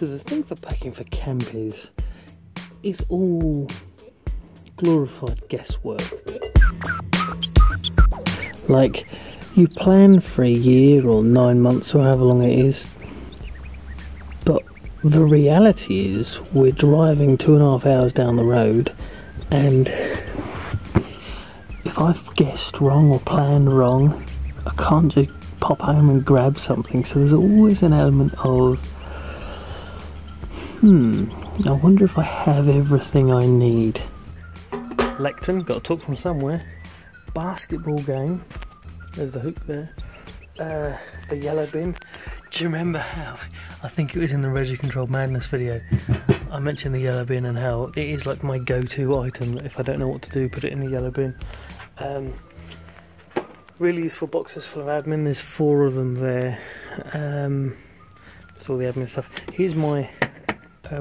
So the thing for packing for camp is, it's all glorified guesswork. Like, you plan for a year or 9 months or however long it is, but the reality is we're driving 2.5 hours down the road, and if I've guessed wrong or planned wrong, I can't just pop home and grab something. So there's always an element of, I wonder if I have everything I need. Lecton, got to talk from somewhere. Basketball game. There's the hoop there. The yellow bin. Do you remember how, I think it was in the Reggie Controlled Madness video, I mentioned the yellow bin and how it is like my go-to item. If I don't know what to do, put it in the yellow bin. Really useful boxes full of admin. There's 4 of them there. That's all the admin stuff. Here's my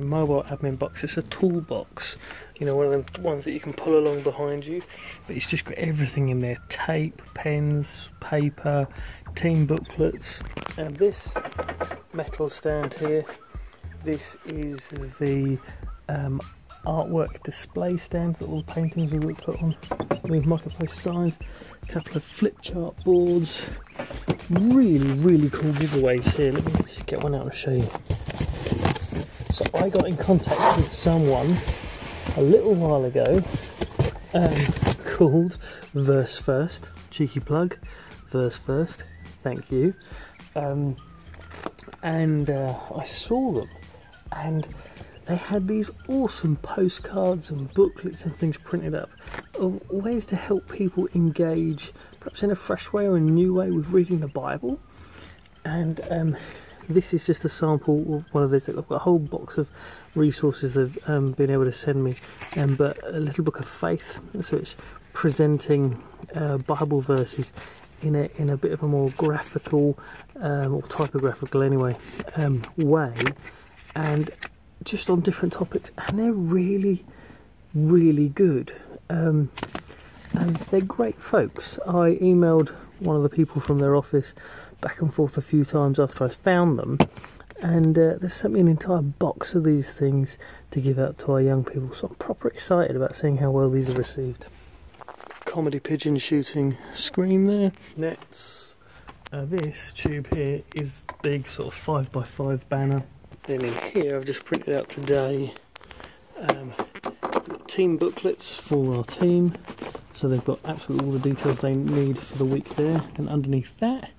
mobile admin box. It's a toolbox, you know, one of them ones that you can pull along behind you, but it's just got everything in there: tape, pens, paper, team booklets, and this metal stand here, this is the artwork display stand that all the paintings will put on with marketplace signs, a couple of flip chart boards, really cool giveaways here. Let me just get one out and show you. So I got in contact with someone a little while ago called Verse First, cheeky plug, Verse First, thank you. I saw them, and they had these awesome postcards and booklets and things printed up of ways to help people engage, perhaps in a fresh way or a new way, with reading the Bible. And this is just a sample of one of these. I've got a whole box of resources they've been able to send me, but a little book of faith. So it's presenting Bible verses in a bit of a more graphical or typographical anyway way, and just on different topics, and they're really good, and they're great folks. I emailed one of the people from their office back and forth a few times after I found them, and they sent me an entire box of these things to give out to our young people, so I'm proper excited about seeing how well these are received. Comedy pigeon shooting screen there, nets. This tube here is big sort of 5x5 banner. Then in here I've just printed out today team booklets for our team, so they've got absolutely all the details they need for the week there, and underneath that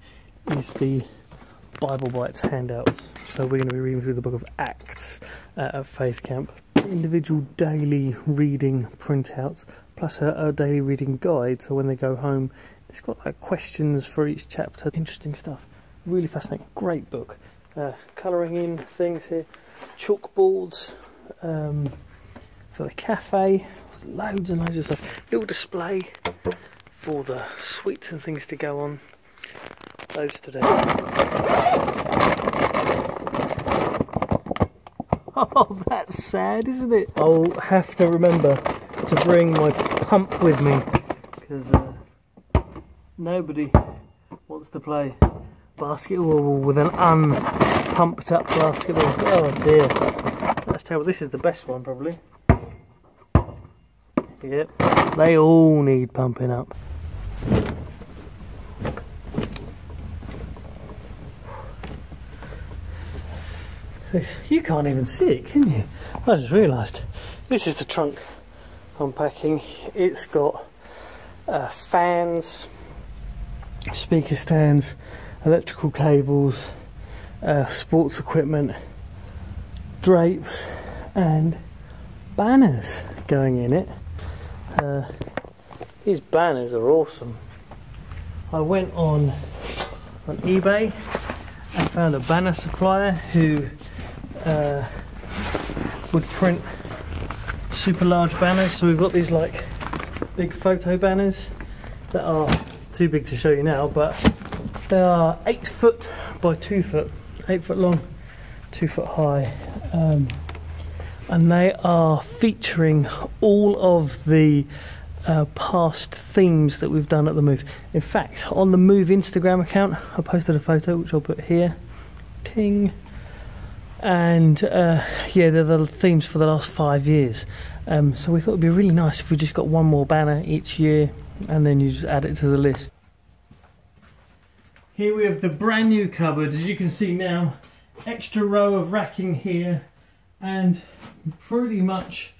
is the Bible Bites handouts. So we're going to be reading through the book of Acts at Faith Camp. Individual daily reading printouts, plus a daily reading guide, so when they go home it's got like questions for each chapter. Interesting stuff, really fascinating, great book. Colouring in things here, chalkboards for the cafe, loads and loads of stuff, little display for the sweets and things to go on. Those today. Oh, that's sad, isn't it? I'll have to remember to bring my pump with me, because nobody wants to play basketball with an unpumped up basketball. Oh dear, that's terrible. This is the best one probably. Yep, they all need pumping up. You can't even see it, can you? I just realised. This is the trunk I'm packing. It's got fans, speaker stands, electrical cables, sports equipment, drapes and banners going in it. These banners are awesome. I went on eBay and found a banner supplier who would print super large banners. So we've got these like big photo banners that are too big to show you now, but they are 8 foot by 2 foot, 8 foot long, 2 foot high, and they are featuring all of the past themes that we've done at the Move. In fact, on the Move Instagram account I posted a photo which I'll put here, ting, and yeah, they're the themes for the last 5 years. So we thought it'd be really nice if we just got one more banner each year, and then you just add it to the list. Here we have the brand new cupboard, as you can see now. Extra row of racking here, and pretty much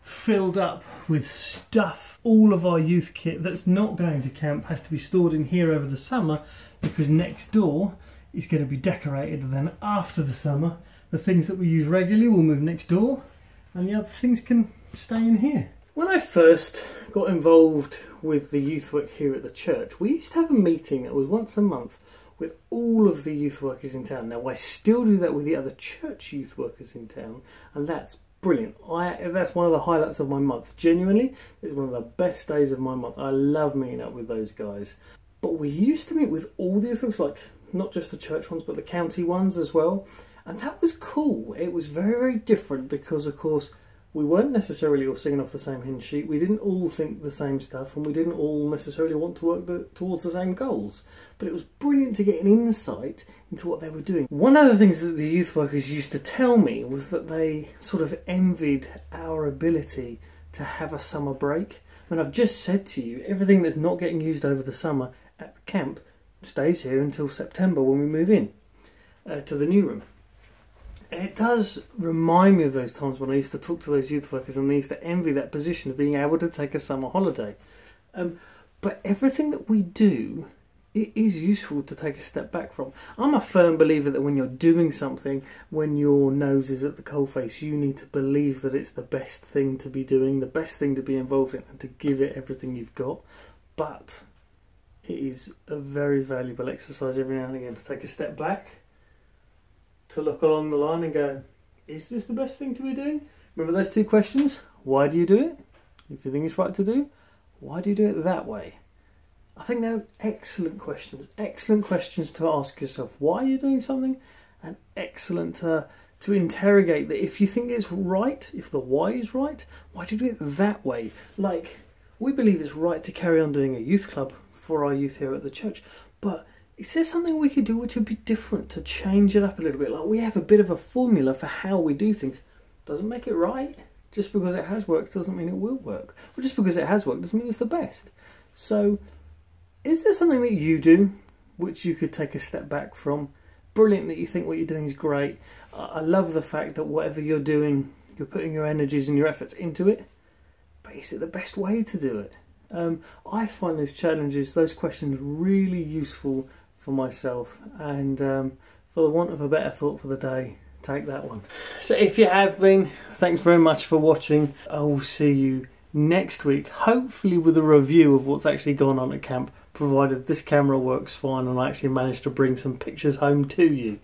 filled up with stuff. All of our youth kit that's not going to camp has to be stored in here over the summer, because next door is going to be decorated, and then after the summer the things that we use regularly will move next door and the other things can stay in here. When I first got involved with the youth work here at the church, we used to have a meeting that was once a month with all of the youth workers in town. Now I still do that with the other church youth workers in town, and that's brilliant. That's one of the highlights of my month. Genuinely, it's one of the best days of my month. I love meeting up with those guys. But we used to meet with all the other, like not just the church ones, but the county ones as well. And that was cool. It was very, very different because, of course, we weren't necessarily all singing off the same hymn sheet. We didn't all think the same stuff, and we didn't all necessarily want to work towards the same goals. But it was brilliant to get an insight into what they were doing. One of the things that the youth workers used to tell me was that they sort of envied our ability to have a summer break. And I've just said to you, everything that's not getting used over the summer at the camp stays here until September when we move in to the new room. It does remind me of those times when I used to talk to those youth workers and they used to envy that position of being able to take a summer holiday. But everything that we do, it is useful to take a step back from. I'm a firm believer that when you're doing something, when your nose is at the coalface, you need to believe that it's the best thing to be doing, the best thing to be involved in, and to give it everything you've got. But it is a very valuable exercise every now and again to take a step back, to look along the line and go, is this the best thing to be doing? Remember those two questions? Why do you do it? If you think it's right to do, why do you do it that way? I think they're excellent questions to ask yourself. Why are you doing something? And excellent to interrogate that if you think it's right, if the why is right, why do you do it that way? Like, we believe it's right to carry on doing a youth club for our youth here at the church, but is there something we could do which would be different, to change it up a little bit? Like, we have a bit of a formula for how we do things. Doesn't make it right. Just because it has worked doesn't mean it will work. Or just because it has worked doesn't mean it's the best. So, is there something that you do which you could take a step back from? Brilliant that you think what you're doing is great. I love the fact that whatever you're doing, you're putting your energies and your efforts into it. But is it the best way to do it? I find those challenges, those questions really useful for myself, and for the want of a better thought for the day, take that one. So if you have been, thanks very much for watching. I will see you next week, hopefully with a review of what's actually gone on at camp, provided this camera works fine and I actually managed to bring some pictures home to you.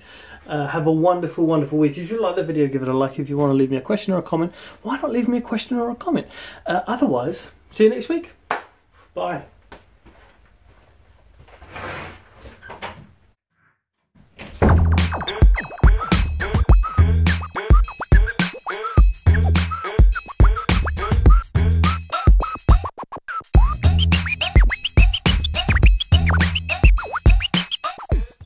Have a wonderful, wonderful week. If you like the video, give it a like. If you want to leave me a question or a comment, why not leave me a question or a comment? Otherwise, see you next week. Bye.